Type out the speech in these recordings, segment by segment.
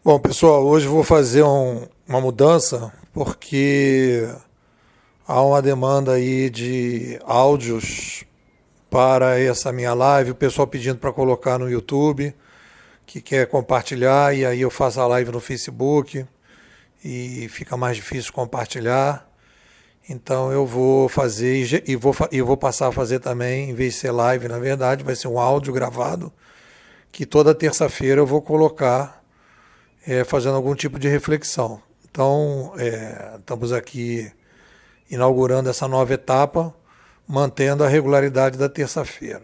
Bom, pessoal, hoje eu vou fazer uma mudança porque há uma demanda aí de áudios para essa minha live, o pessoal pedindo para colocar no YouTube, que quer compartilhar, e aí eu faço a live no Facebook e fica mais difícil compartilhar. Então eu vou fazer e vou passar a fazer também, em vez de ser live, na verdade, vai ser um áudio gravado, que toda terça-feira eu vou colocar fazendo algum tipo de reflexão. Então, estamos aqui inaugurando essa nova etapa, mantendo a regularidade da terça-feira.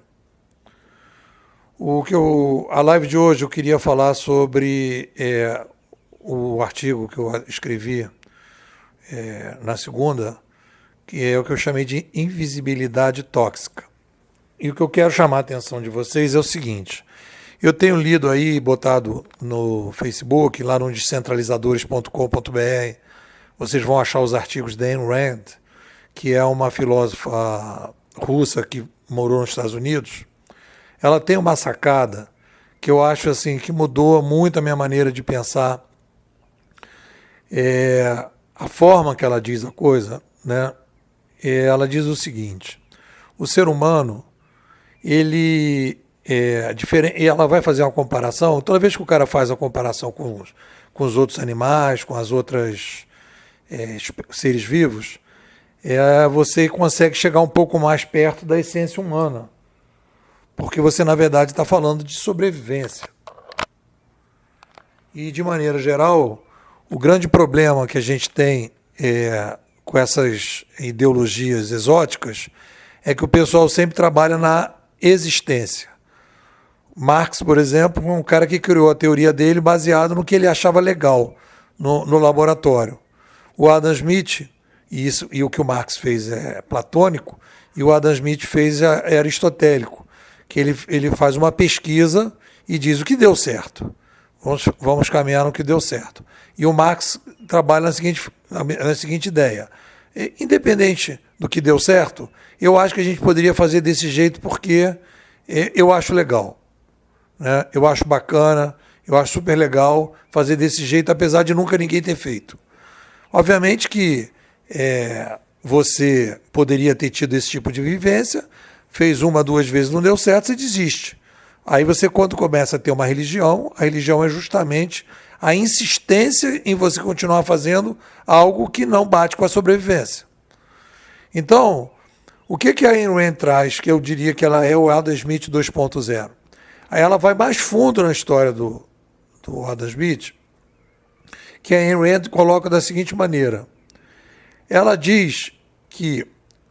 A live de hoje eu queria falar sobre o artigo que eu escrevi na segunda, que é o que eu chamei de invisibilidade tóxica. E o que eu quero chamar a atenção de vocês é o seguinte: eu tenho lido aí, botado no Facebook, lá no descentralizadores.com.br, vocês vão achar os artigos da Ayn Rand, que é uma filósofa russa que morou nos Estados Unidos. Ela tem uma sacada que eu acho assim que mudou muito a minha maneira de pensar. A forma que ela diz a coisa, né? Ela diz o seguinte: o ser humano, ele diferente, e ela vai fazer uma comparação. Toda vez que o cara faz a comparação com os outros animais, com as outras seres vivos, você consegue chegar um pouco mais perto da essência humana, porque você na verdade está falando de sobrevivência. E de maneira geral, o grande problema que a gente tem com essas ideologias exóticas é que o pessoal sempre trabalha na existência. Marx, por exemplo, é um cara que criou a teoria dele baseado no que ele achava legal no laboratório. O Adam Smith, e o que o Marx fez é platônico, e o Adam Smith fez é aristotélico, que ele faz uma pesquisa e diz o que deu certo. Vamos caminhar no que deu certo. E o Marx trabalha na seguinte ideia: independente do que deu certo, eu acho que a gente poderia fazer desse jeito porque eu acho legal. Né? Eu acho bacana, eu acho super legal fazer desse jeito, apesar de nunca ninguém ter feito. Obviamente que você poderia ter tido esse tipo de vivência, fez uma, duas vezes, não deu certo, você desiste. Aí você, quando começa a ter uma religião, a religião é justamente a insistência em você continuar fazendo algo que não bate com a sobrevivência. Então, o que a Ayn Rand traz, que eu diria que ela é o Adam Smith 2.0? Aí ela vai mais fundo na história do Adam Smith, que a Ayn Rand coloca da seguinte maneira. Ela diz que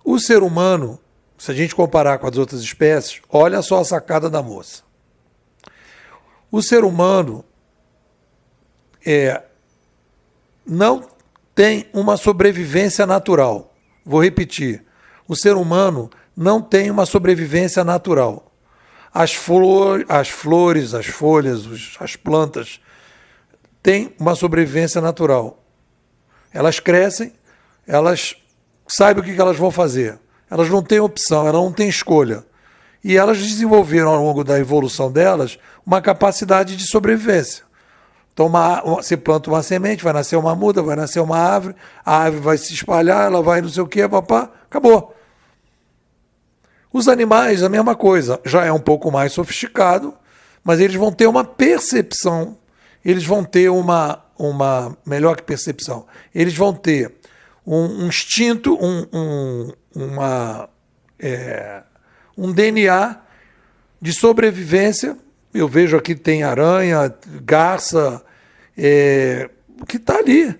o ser humano, se a gente comparar com as outras espécies, olha só a sacada da moça. O ser humano não tem uma sobrevivência natural. Vou repetir. O ser humano não tem uma sobrevivência natural. As flores, as folhas, as plantas têm uma sobrevivência natural. Elas crescem, elas sabem o que elas vão fazer. Elas não têm opção, elas não têm escolha. E elas desenvolveram ao longo da evolução delas uma capacidade de sobrevivência. Então você planta uma semente, vai nascer uma muda, vai nascer uma árvore, a árvore vai se espalhar, ela vai não sei o que, papá, acabou. Os animais, a mesma coisa, já é um pouco mais sofisticado, mas eles vão ter uma percepção, eles vão ter uma melhor que percepção, eles vão ter um instinto, um DNA de sobrevivência. Eu vejo aqui tem aranha, garça, que está ali.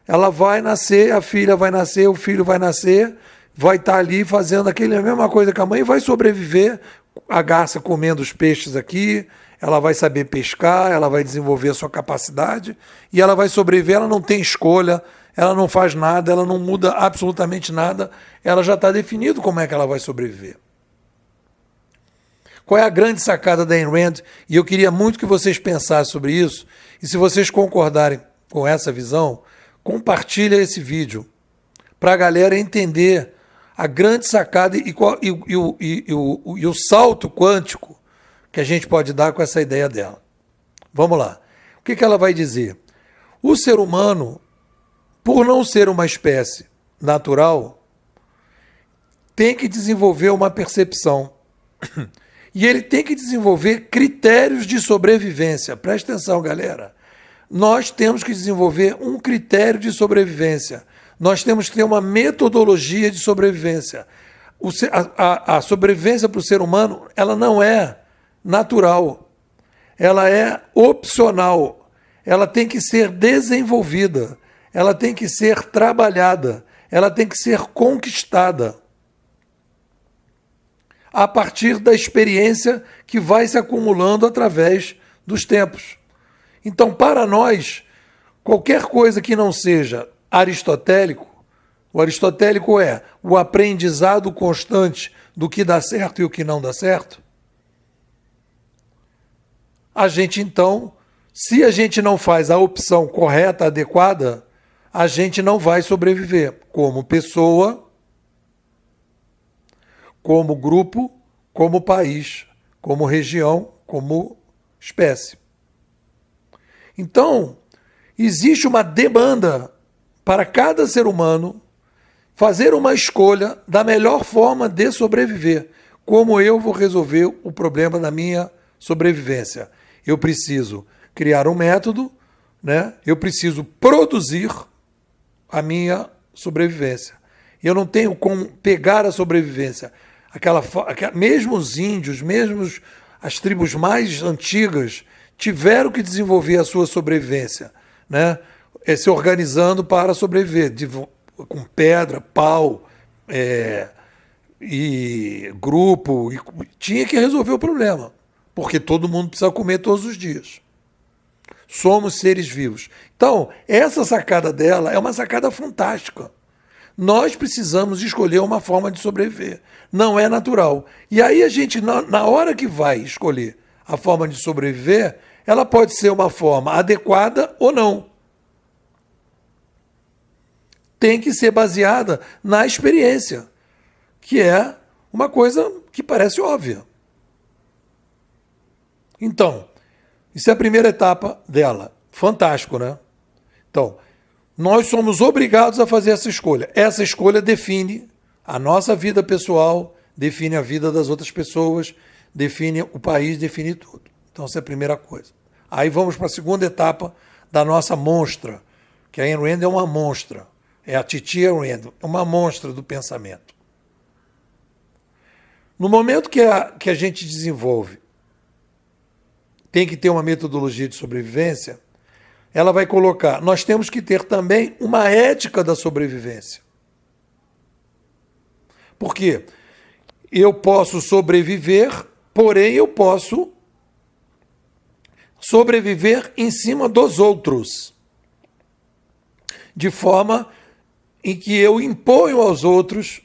Ela vai nascer, a filha vai nascer, o filho vai nascer, vai estar ali fazendo a mesma coisa que a mãe, vai sobreviver, a garça comendo os peixes aqui, ela vai saber pescar, ela vai desenvolver a sua capacidade e ela vai sobreviver, ela não tem escolha, ela não faz nada, ela não muda absolutamente nada, ela já está definido como é que ela vai sobreviver. Qual é a grande sacada da Ayn Rand? E eu queria muito que vocês pensassem sobre isso, e se vocês concordarem com essa visão, compartilha esse vídeo para a galera entender a grande sacada e o salto quântico que a gente pode dar com essa ideia dela. Vamos lá. O que ela vai dizer? O ser humano, por não ser uma espécie natural, tem que desenvolver uma percepção. E ele tem que desenvolver critérios de sobrevivência. Presta atenção, galera. Nós temos que desenvolver um critério de sobrevivência. Nós temos que ter uma metodologia de sobrevivência. A sobrevivência para o ser humano, ela não é natural. Ela é opcional. Ela tem que ser desenvolvida. Ela tem que ser trabalhada. Ela tem que ser conquistada a partir da experiência que vai se acumulando através dos tempos. Então, para nós, qualquer coisa que não seja aristotélico, o aristotélico é o aprendizado constante do que dá certo e o que não dá certo, a gente então, se a gente não faz a opção correta, adequada, a gente não vai sobreviver como pessoa, como grupo, como país, como região, como espécie. Então, existe uma demanda para cada ser humano fazer uma escolha da melhor forma de sobreviver. Como eu vou resolver o problema da minha sobrevivência? Eu preciso criar um método, né? Eu preciso produzir a minha sobrevivência. Eu não tenho como pegar a sobrevivência. Mesmo os índios, mesmo as tribos mais antigas, tiveram que desenvolver a sua sobrevivência, né? Se organizando para sobreviver, com pedra, pau, e grupo, e tinha que resolver o problema, porque todo mundo precisa comer todos os dias. Somos seres vivos. Então, essa sacada dela é uma sacada fantástica. Nós precisamos escolher uma forma de sobreviver. Não é natural. E aí a gente, na hora que vai escolher a forma de sobreviver, ela pode ser uma forma adequada ou não. Tem que ser baseada na experiência, que é uma coisa que parece óbvia. Então, isso é a primeira etapa dela. Fantástico, né? Então, nós somos obrigados a fazer essa escolha. Essa escolha define a nossa vida pessoal, define a vida das outras pessoas, define o país, define tudo. Então, essa é a primeira coisa. Aí vamos para a segunda etapa da nossa monstra, que a Ayn Rand é uma monstra. É a Titi Ayn Rand, é uma monstra do pensamento. No momento que a gente desenvolve, tem que ter uma metodologia de sobrevivência, ela vai colocar, nós temos que ter também uma ética da sobrevivência. Por quê? Eu posso sobreviver, porém eu posso sobreviver em cima dos outros, de forma em que eu imponho aos outros,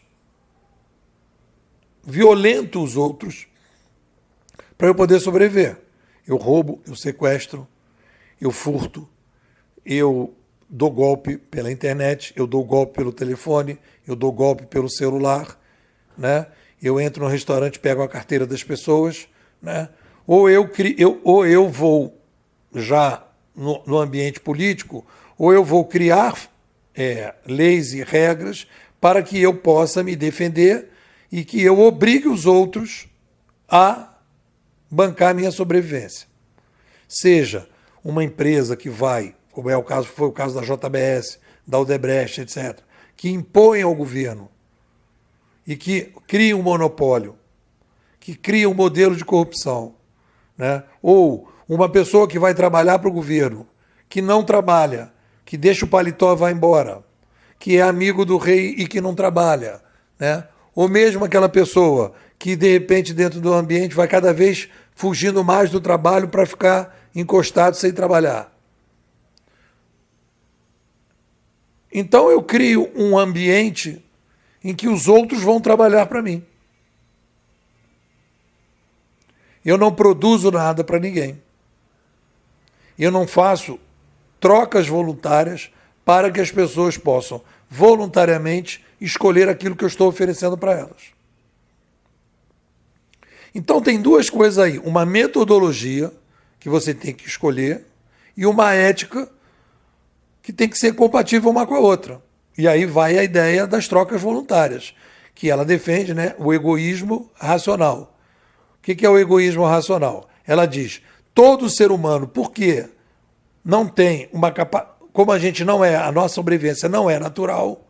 violento os outros, para eu poder sobreviver. Eu roubo, eu sequestro, eu furto, eu dou golpe pela internet, eu dou golpe pelo telefone, eu dou golpe pelo celular, né? Eu entro no restaurante, pego a carteira das pessoas, né? Ou eu vou já no ambiente político, ou eu vou criar leis e regras para que eu possa me defender e que eu obrigue os outros a bancar a minha sobrevivência. Seja uma empresa que vai, como foi o caso da JBS, da Odebrecht, etc., que impõe ao governo e que cria um monopólio, que cria um modelo de corrupção, né? Ou uma pessoa que vai trabalhar para o governo, que não trabalha, que deixa o paletó e vai embora, que é amigo do rei e que não trabalha, né? Ou mesmo aquela pessoa que, de repente, dentro do ambiente, vai cada vez fugindo mais do trabalho para ficar encostado sem trabalhar. Então eu crio um ambiente em que os outros vão trabalhar para mim. Eu não produzo nada para ninguém. Eu não faço trocas voluntárias para que as pessoas possam voluntariamente escolher aquilo que eu estou oferecendo para elas. Então tem duas coisas aí. Uma metodologia que você tem que escolher e uma ética que tem que ser compatível uma com a outra. E aí vai a ideia das trocas voluntárias, que ela defende, né, o egoísmo racional. O que é o egoísmo racional? Ela diz, todo ser humano, porque não tem uma capacidade, como a gente não é, a nossa sobrevivência não é natural,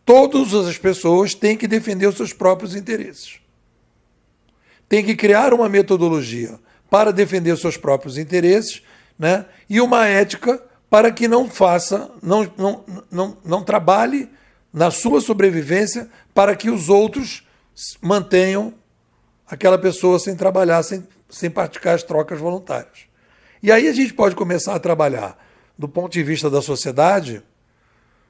todas as pessoas têm que defender os seus próprios interesses. Tem que criar uma metodologia para defender os seus próprios interesses, né? E uma ética para que não faça, não trabalhe na sua sobrevivência para que os outros mantenham aquela pessoa sem trabalhar, sem praticar as trocas voluntárias. E aí a gente pode começar a trabalhar, do ponto de vista da sociedade,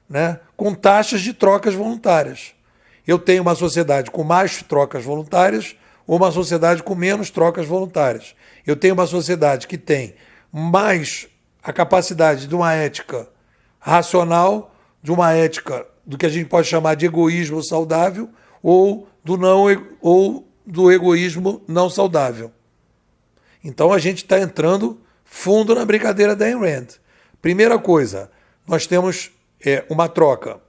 né, com taxas de trocas voluntárias. Eu tenho uma sociedade com mais trocas voluntárias ou uma sociedade com menos trocas voluntárias. Eu tenho uma sociedade que tem mais a capacidade de uma ética racional, de uma ética do que a gente pode chamar de egoísmo saudável ou do egoísmo não saudável. Então a gente está entrando fundo na brincadeira da Ayn Rand. Primeira coisa, nós temos uma troca.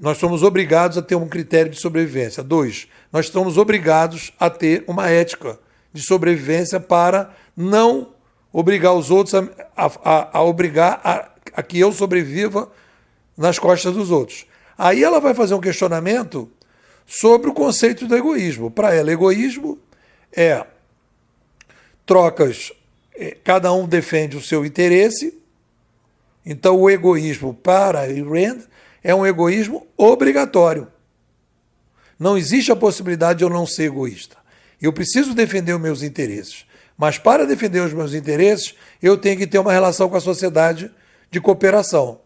Nós somos obrigados a ter um critério de sobrevivência. 2, nós estamos obrigados a ter uma ética de sobrevivência para não obrigar os outros a obrigar a que eu sobreviva nas costas dos outros. Aí ela vai fazer um questionamento sobre o conceito do egoísmo. Para ela, egoísmo é trocas, cada um defende o seu interesse. Então, o egoísmo para Ayn Rand é um egoísmo obrigatório. Não existe a possibilidade de eu não ser egoísta. Eu preciso defender os meus interesses. Mas para defender os meus interesses, eu tenho que ter uma relação com a sociedade de cooperação.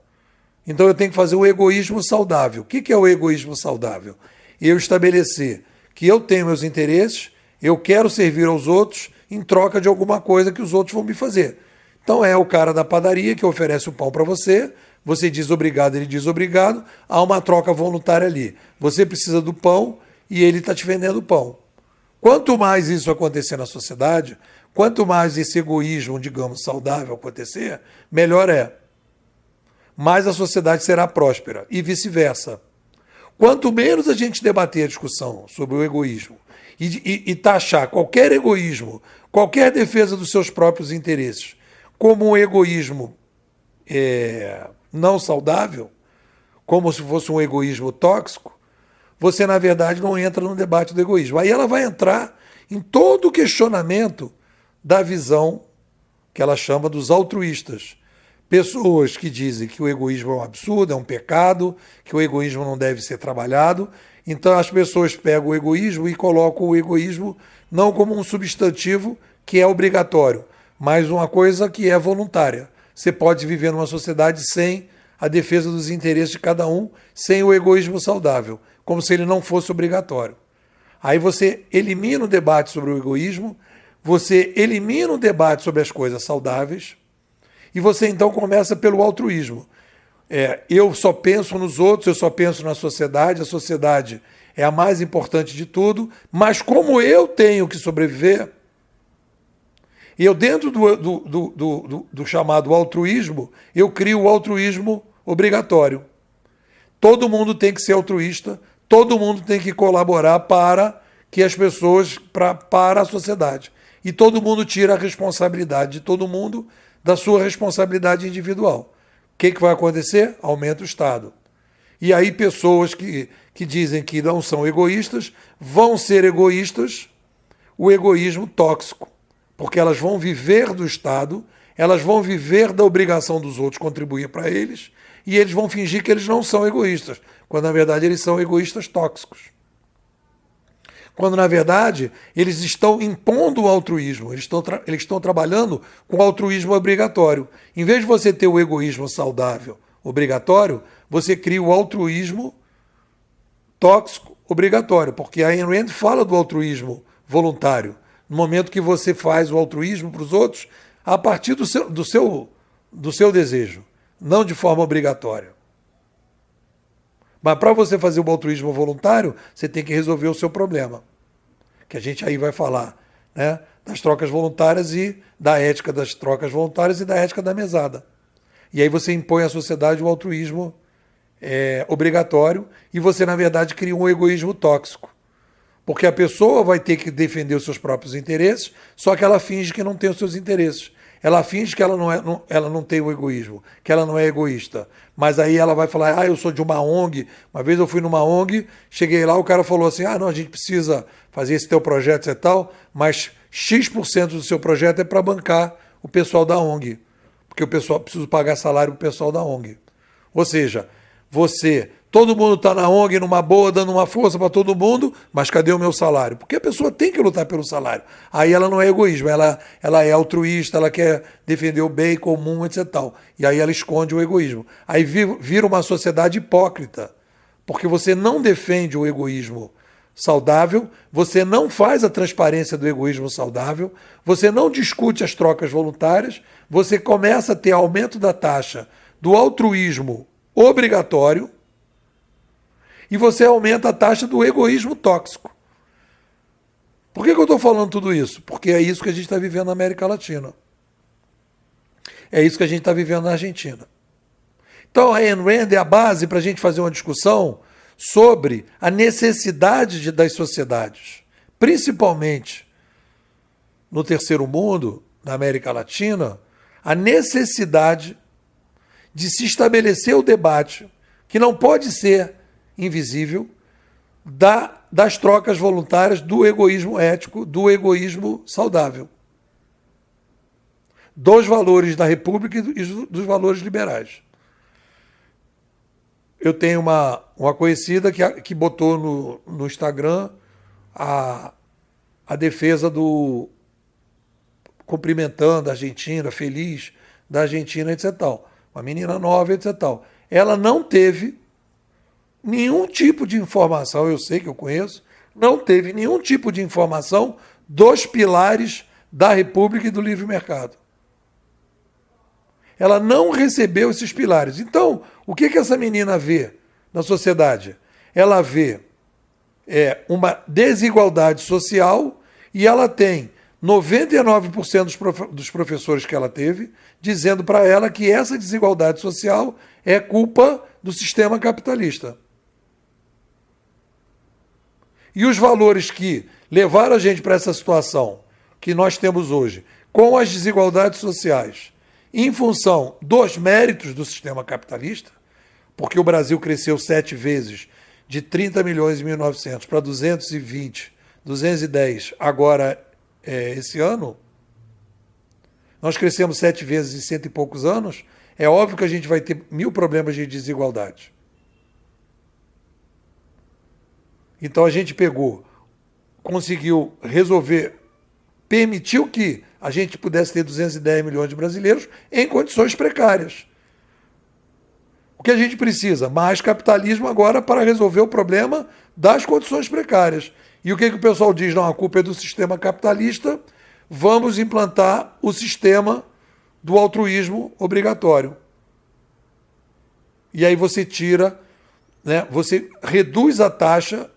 Então eu tenho que fazer o egoísmo saudável. O que é o egoísmo saudável? Eu estabelecer que eu tenho meus interesses, eu quero servir aos outros em troca de alguma coisa que os outros vão me fazer. Então é o cara da padaria que oferece o pão para você, você diz obrigado, ele diz obrigado, há uma troca voluntária ali. Você precisa do pão e ele está te vendendo o pão. Quanto mais isso acontecer na sociedade, quanto mais esse egoísmo, digamos, saudável acontecer, melhor é. Mais a sociedade será próspera e vice-versa. Quanto menos a gente debater a discussão sobre o egoísmo e taxar qualquer egoísmo, qualquer defesa dos seus próprios interesses, como um egoísmo não saudável, como se fosse um egoísmo tóxico, você, na verdade, não entra no debate do egoísmo. Aí ela vai entrar em todo o questionamento da visão que ela chama dos altruístas. Pessoas que dizem que o egoísmo é um absurdo, é um pecado, que o egoísmo não deve ser trabalhado. Então as pessoas pegam o egoísmo e colocam o egoísmo não como um substantivo que é obrigatório, mas uma coisa que é voluntária. Você pode viver numa sociedade sem a defesa dos interesses de cada um, sem o egoísmo saudável, como se ele não fosse obrigatório. Aí você elimina o debate sobre o egoísmo, você elimina o debate sobre as coisas saudáveis, e você então começa pelo altruísmo. Eu só penso nos outros, eu só penso na sociedade, a sociedade é a mais importante de tudo, mas como eu tenho que sobreviver, e eu dentro do chamado altruísmo, eu crio o altruísmo obrigatório. Todo mundo tem que ser altruísta, todo mundo tem que colaborar para que as pessoas, para a sociedade. E todo mundo tira a responsabilidade de todo mundo da sua responsabilidade individual. O que vai acontecer? Aumenta o Estado. E aí pessoas que dizem que não são egoístas vão ser egoístas, o egoísmo tóxico, porque elas vão viver do Estado, elas vão viver da obrigação dos outros contribuir para eles, e eles vão fingir que eles não são egoístas, quando na verdade eles são egoístas tóxicos. Quando na verdade eles estão impondo o altruísmo, eles estão trabalhando com o altruísmo obrigatório. Em vez de você ter o egoísmo saudável obrigatório, você cria o altruísmo tóxico obrigatório, porque a Ayn Rand fala do altruísmo voluntário. No momento que você faz o altruísmo para os outros, a partir do seu desejo, não de forma obrigatória. Mas para você fazer o altruísmo voluntário, você tem que resolver o seu problema, que a gente aí vai falar, né, das trocas voluntárias e da ética das trocas voluntárias e da ética da mesada. E aí você impõe à sociedade o altruísmo obrigatório e você, na verdade, cria um egoísmo tóxico. Porque a pessoa vai ter que defender os seus próprios interesses, só que ela finge que não tem os seus interesses. Ela finge que ela não tem o egoísmo, que ela não é egoísta. Mas aí ela vai falar, eu sou de uma ONG. Uma vez eu fui numa ONG, cheguei lá, o cara falou assim, não, a gente precisa fazer esse teu projeto e tal, mas X% do seu projeto é para bancar o pessoal da ONG. Porque o pessoal precisa pagar salário para o pessoal da ONG. Ou seja, todo mundo está na ONG numa boa, dando uma força para todo mundo, mas cadê o meu salário? Porque a pessoa tem que lutar pelo salário. Aí ela não é egoísmo, ela é altruísta, ela quer defender o bem comum, etc. Tal. E aí ela esconde o egoísmo. Aí vira uma sociedade hipócrita, porque você não defende o egoísmo saudável, você não faz a transparência do egoísmo saudável, você não discute as trocas voluntárias, você começa a ter aumento da taxa do altruísmo obrigatório, e você aumenta a taxa do egoísmo tóxico. Por que eu estou falando tudo isso? Porque é isso que a gente está vivendo na América Latina. É isso que a gente está vivendo na Argentina. Então a Ayn Rand é a base para a gente fazer uma discussão sobre a necessidade das sociedades, principalmente no terceiro mundo, na América Latina, a necessidade de se estabelecer o debate, que não pode ser invisível, das trocas voluntárias, do egoísmo ético, do egoísmo saudável, dos valores da República e dos valores liberais. Eu tenho uma conhecida que botou no Instagram a defesa cumprimentando a Argentina, feliz da Argentina, etc. Uma menina nova, etc. Ela não teve nenhum tipo de informação, eu sei que eu conheço, não teve nenhum tipo de informação dos pilares da República e do livre mercado. Ela não recebeu esses pilares. Então, o que essa menina vê na sociedade? Ela vê uma desigualdade social e ela tem 99% dos professores que ela teve dizendo para ela que essa desigualdade social é culpa do sistema capitalista. E os valores que levaram a gente para essa situação que nós temos hoje, com as desigualdades sociais, em função dos méritos do sistema capitalista, porque o Brasil cresceu 7 vezes, de 30 milhões em 1900 para 220, 210 agora esse ano, nós crescemos 7 vezes em 100 e poucos anos, é óbvio que a gente vai ter 1000 problemas de desigualdade. Então a gente conseguiu resolver, permitiu que a gente pudesse ter 210 milhões de brasileiros em condições precárias. O que a gente precisa? Mais capitalismo agora para resolver o problema das condições precárias. E o que o pessoal diz? Não, a culpa é do sistema capitalista, vamos implantar o sistema do altruísmo obrigatório. E aí você tira, você reduz a taxa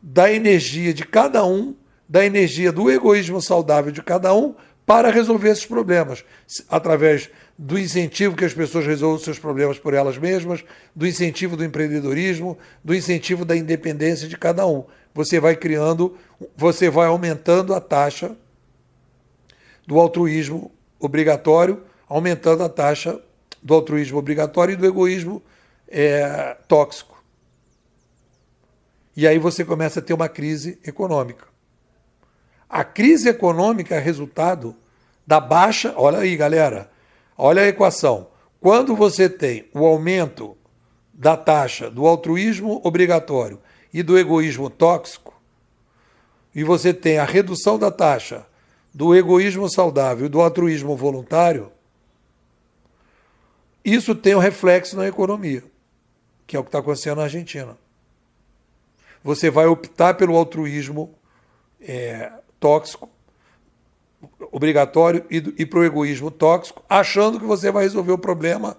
da energia de cada um, da energia do egoísmo saudável de cada um, para resolver esses problemas, através do incentivo que as pessoas resolvam seus problemas por elas mesmas, do incentivo do empreendedorismo, do incentivo da independência de cada um. Você vai aumentando a taxa do altruísmo obrigatório, aumentando a taxa do altruísmo obrigatório e do egoísmo tóxico. E aí você começa a ter uma crise econômica. A crise econômica é resultado da baixa... Olha aí, galera. Olha a equação. Quando você tem o aumento da taxa do altruísmo obrigatório e do egoísmo tóxico, e você tem a redução da taxa do egoísmo saudável e do altruísmo voluntário, isso tem um reflexo na economia, que é o que está acontecendo na Argentina. Você vai optar pelo altruísmo tóxico, obrigatório, e para o egoísmo tóxico, achando que você vai resolver o problema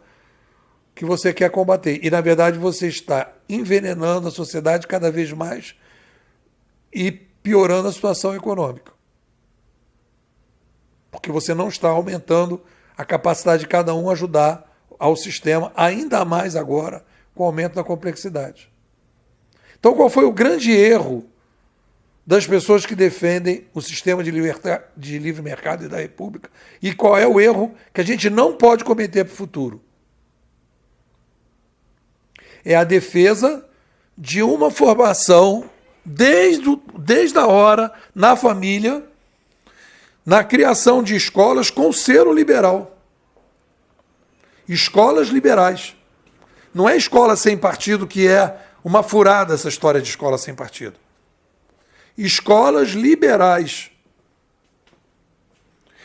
que você quer combater. E, na verdade, você está envenenando a sociedade cada vez mais e piorando a situação econômica. porque você não está aumentando a capacidade de cada um ajudar ao sistema, ainda mais agora com o aumento da complexidade. Então, qual foi o grande erro das pessoas que defendem o sistema de livre mercado e da República? E qual é o erro que a gente não pode cometer para o futuro? É a defesa de uma formação desde a hora, na família, na criação de escolas com selo liberal. Escolas liberais. Não é escola sem partido, que é uma furada essa história de escola sem partido. Escolas liberais,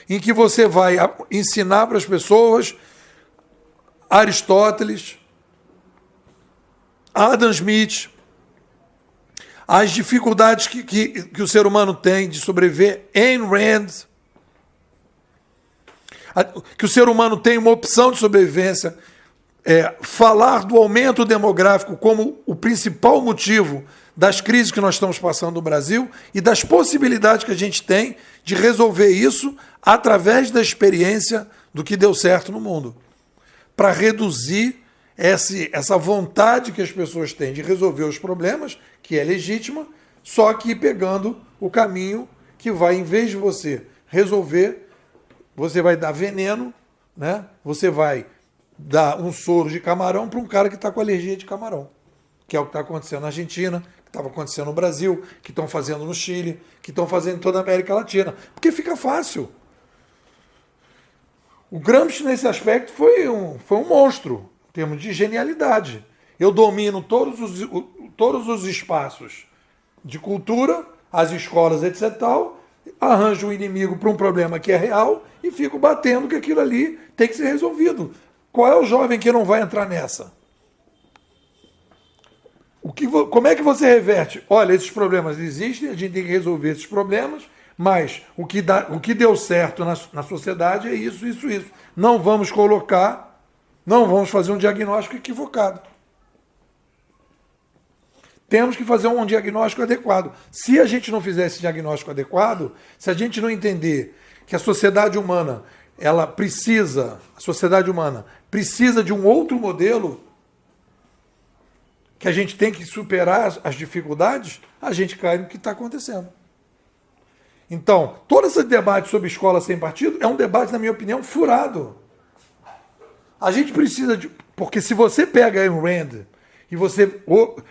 em que você vai ensinar para as pessoas Aristóteles, Adam Smith, as dificuldades que o ser humano tem de sobreviver, Ayn Rand, que o ser humano tem uma opção de sobrevivência, falar do aumento demográfico como o principal motivo das crises que nós estamos passando no Brasil e das possibilidades que a gente tem de resolver isso através da experiência do que deu certo no mundo, para reduzir essa vontade que as pessoas têm de resolver os problemas, que é legítima, só que pegando o caminho que vai, em vez de você resolver, você vai dar veneno, né? Você vai dar um soro de camarão para um cara que está com alergia de camarão, que é o que está acontecendo na Argentina, que estava acontecendo no Brasil, que estão fazendo no Chile, que estão fazendo em toda a América Latina. Porque fica fácil. O Gramsci, nesse aspecto, foi um monstro, em termos de genialidade. Eu domino todos os espaços de cultura, as escolas, etc. tal, arranjo um inimigo para um problema que é real e fico batendo que aquilo ali tem que ser resolvido. Qual é o jovem que não vai entrar nessa? Como é que você reverte? Olha, esses problemas existem, a gente tem que resolver esses problemas, mas o que deu certo na sociedade é isso. Não vamos fazer um diagnóstico equivocado. Temos que fazer um diagnóstico adequado. Se a gente não fizer esse diagnóstico adequado, se a gente não entender que a sociedade humana precisa de um outro modelo, que a gente tem que superar as dificuldades, a gente cai no que está acontecendo. Então, todo esse debate sobre escola sem partido é um debate, na minha opinião, furado. A gente precisa de... Porque se você pega a Ayn Rand,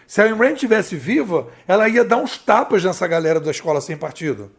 se a Ayn Rand estivesse viva, ela ia dar uns tapas nessa galera da escola sem partido.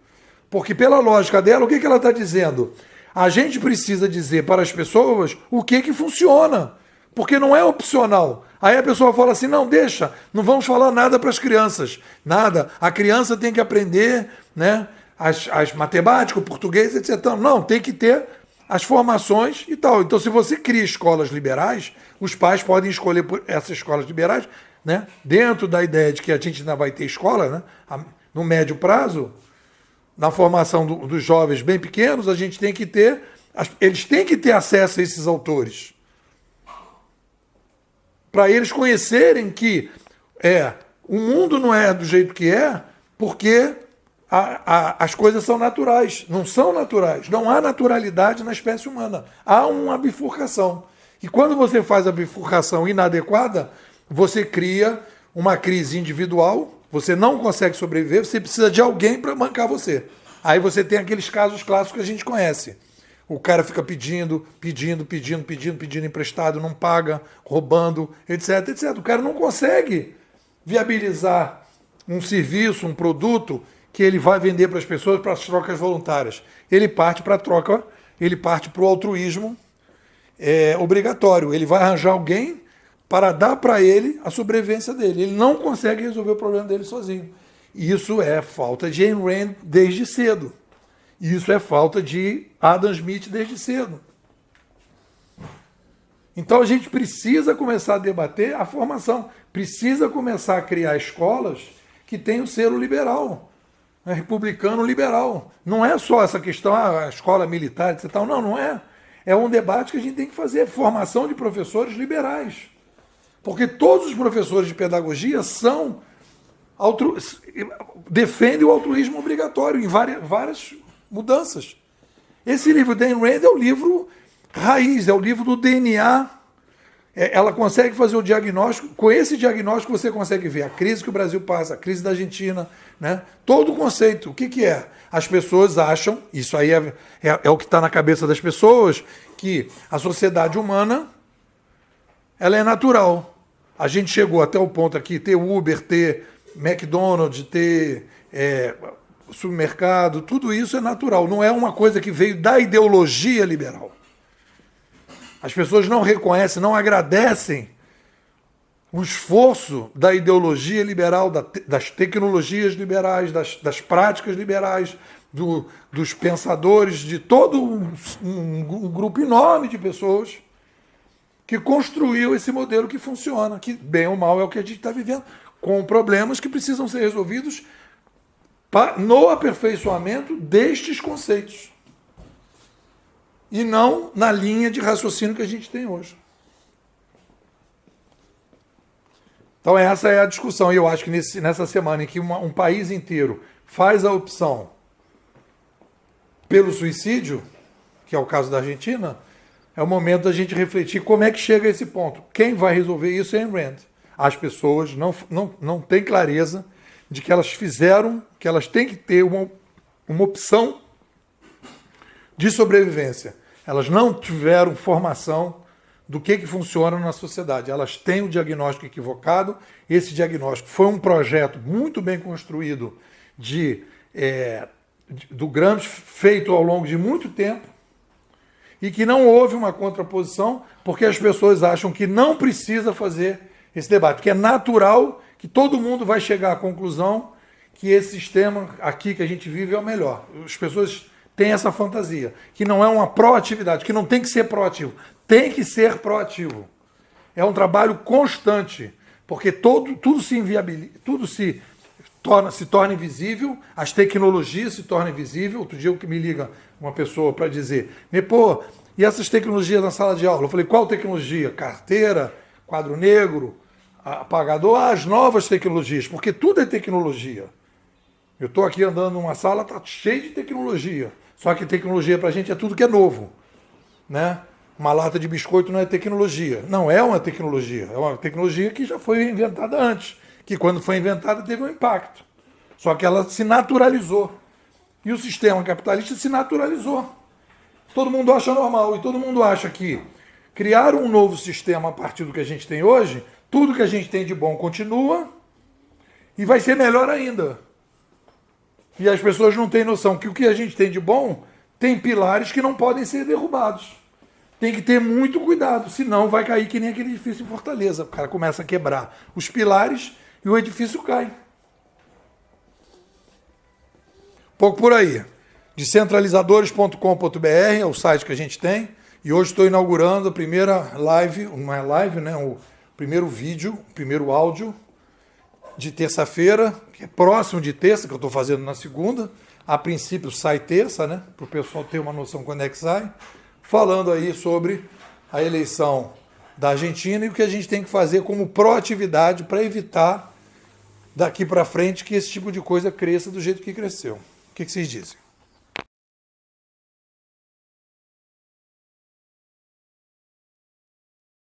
Porque, pela lógica dela, o que ela está dizendo? A gente precisa dizer para as pessoas o que funciona. Porque não é opcional. Aí a pessoa fala assim, não, deixa, não vamos falar nada para as crianças. Nada. A criança tem que aprender, né, as matemáticas, o português, etc. Não, tem que ter as formações e tal. Então, se você cria escolas liberais, os pais podem escolher por essas escolas liberais, né, dentro da ideia de que a gente ainda vai ter escola, né, no médio prazo, na formação dos jovens bem pequenos, a gente tem que ter... Eles têm que ter acesso a esses autores. Para eles conhecerem que o mundo não é do jeito que é, porque as coisas são naturais. Não são naturais. Não há naturalidade na espécie humana. Há uma bifurcação. E quando você faz a bifurcação inadequada, você cria uma crise individual, você não consegue sobreviver, você precisa de alguém para bancar você. Aí você tem aqueles casos clássicos que a gente conhece. O cara fica pedindo emprestado, não paga, roubando, etc. O cara não consegue viabilizar um serviço, um produto que ele vai vender para as pessoas para as trocas voluntárias. Ele parte para a troca, ele parte para o altruísmo obrigatório. Ele vai arranjar alguém para dar para ele a sobrevivência dele. Ele não consegue resolver o problema dele sozinho. Isso é falta de Ayn Rand desde cedo. Isso é falta de Adam Smith desde cedo. Então a gente precisa começar a debater a formação. Precisa começar a criar escolas que tenham selo liberal, republicano liberal. Não é só essa questão, a escola militar, etc. Não é. É um debate que a gente tem que fazer. Formação de professores liberais. Porque todos os professores de pedagogia defendem o altruísmo obrigatório em várias mudanças. Esse livro da Ayn Rand é o livro raiz, é o livro do DNA. Ela consegue fazer o diagnóstico, com esse diagnóstico você consegue ver a crise que o Brasil passa, a crise da Argentina, né? Todo o conceito. O que é? As pessoas acham, isso aí é o que está na cabeça das pessoas, que a sociedade humana ela é natural. A gente chegou até o ponto aqui, ter Uber, ter McDonald's, ter supermercado, tudo isso é natural, não é uma coisa que veio da ideologia liberal. As pessoas não reconhecem, não agradecem o esforço da ideologia liberal, das tecnologias liberais, das práticas liberais, dos pensadores, de todo um grupo enorme de pessoas que construiu esse modelo que funciona, que bem ou mal é o que a gente está vivendo, com problemas que precisam ser resolvidos no aperfeiçoamento destes conceitos. E não na linha de raciocínio que a gente tem hoje. Então essa é a discussão. E eu acho que nessa semana em que um país inteiro faz a opção pelo suicídio, que é o caso da Argentina, é o momento da gente refletir como é que chega a esse ponto. Quem vai resolver isso é Ayn Rand. As pessoas não têm clareza de que elas fizeram, que elas têm que ter uma opção de sobrevivência. Elas não tiveram formação do que funciona na sociedade. Elas têm o diagnóstico equivocado. Esse diagnóstico foi um projeto muito bem construído do Gramsci, feito ao longo de muito tempo, e que não houve uma contraposição, porque as pessoas acham que não precisa fazer esse debate, que é natural, que todo mundo vai chegar à conclusão que esse sistema aqui que a gente vive é o melhor. As pessoas têm essa fantasia, que não é uma proatividade, que não tem que ser proativo, tem que ser proativo. É um trabalho constante, porque tudo se inviabiliza, tudo se torna invisível, as tecnologias se tornam invisíveis. Outro dia me liga uma pessoa para dizer, pô, e essas tecnologias na sala de aula? Eu falei, qual tecnologia? Carteira, quadro negro, apagador, as novas tecnologias, porque tudo é tecnologia. Eu estou aqui andando numa sala, está cheio de tecnologia. Só que tecnologia para a gente é tudo que é novo. Né? Uma lata de biscoito não é tecnologia. Não é uma tecnologia. É uma tecnologia que já foi inventada antes. Que quando foi inventada teve um impacto. Só que ela se naturalizou. E o sistema capitalista se naturalizou. Todo mundo acha normal. E todo mundo acha que criar um novo sistema a partir do que a gente tem hoje, tudo que a gente tem de bom continua e vai ser melhor ainda. E as pessoas não têm noção que o que a gente tem de bom tem pilares que não podem ser derrubados. Tem que ter muito cuidado, senão vai cair que nem aquele edifício em Fortaleza. O cara começa a quebrar os pilares e o edifício cai. Pouco por aí. Descentralizadores.com.br é o site que a gente tem. E hoje estou inaugurando a primeira live, não é live, né? O primeiro vídeo, o primeiro áudio de terça-feira, que é próximo de terça, que eu estou fazendo na segunda. A princípio sai terça, né? Para o pessoal ter uma noção quando é que sai. Falando aí sobre a eleição da Argentina e o que a gente tem que fazer como proatividade para evitar daqui para frente que esse tipo de coisa cresça do jeito que cresceu. O que vocês dizem?